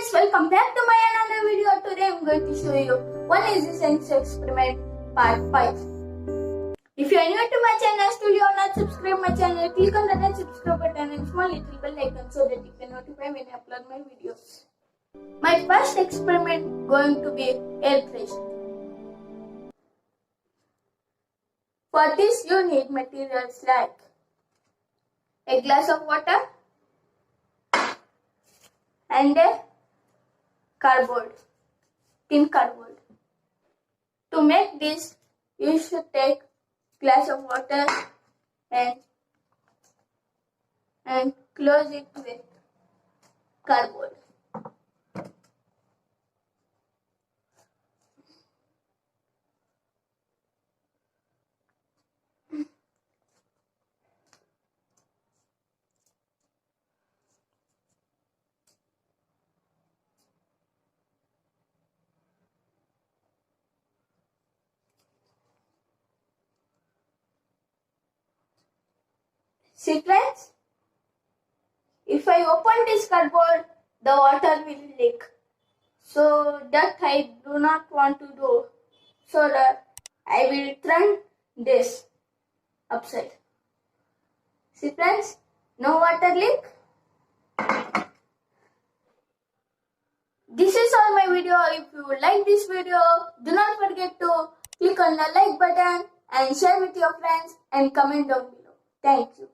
friends, welcome back to my another video. Today I'm going to show you one easy science experiment part 5. If you are new to my channel, still you are not subscribed my channel, click on the red subscribe button and small little bell icon so that you can notify when I upload my videos. My first experiment going to be air pressure. For this you need materials like a glass of water and a tin cardboard. To make this, you should take glass of water and close it with cardboard. See friends, if I open this cardboard, the water will leak. So that I do not want to do. So that I will turn this upside. See friends, no water leak. This is all my video. If you like this video, do not forget to click on the like button and share with your friends and comment down below. Thank you.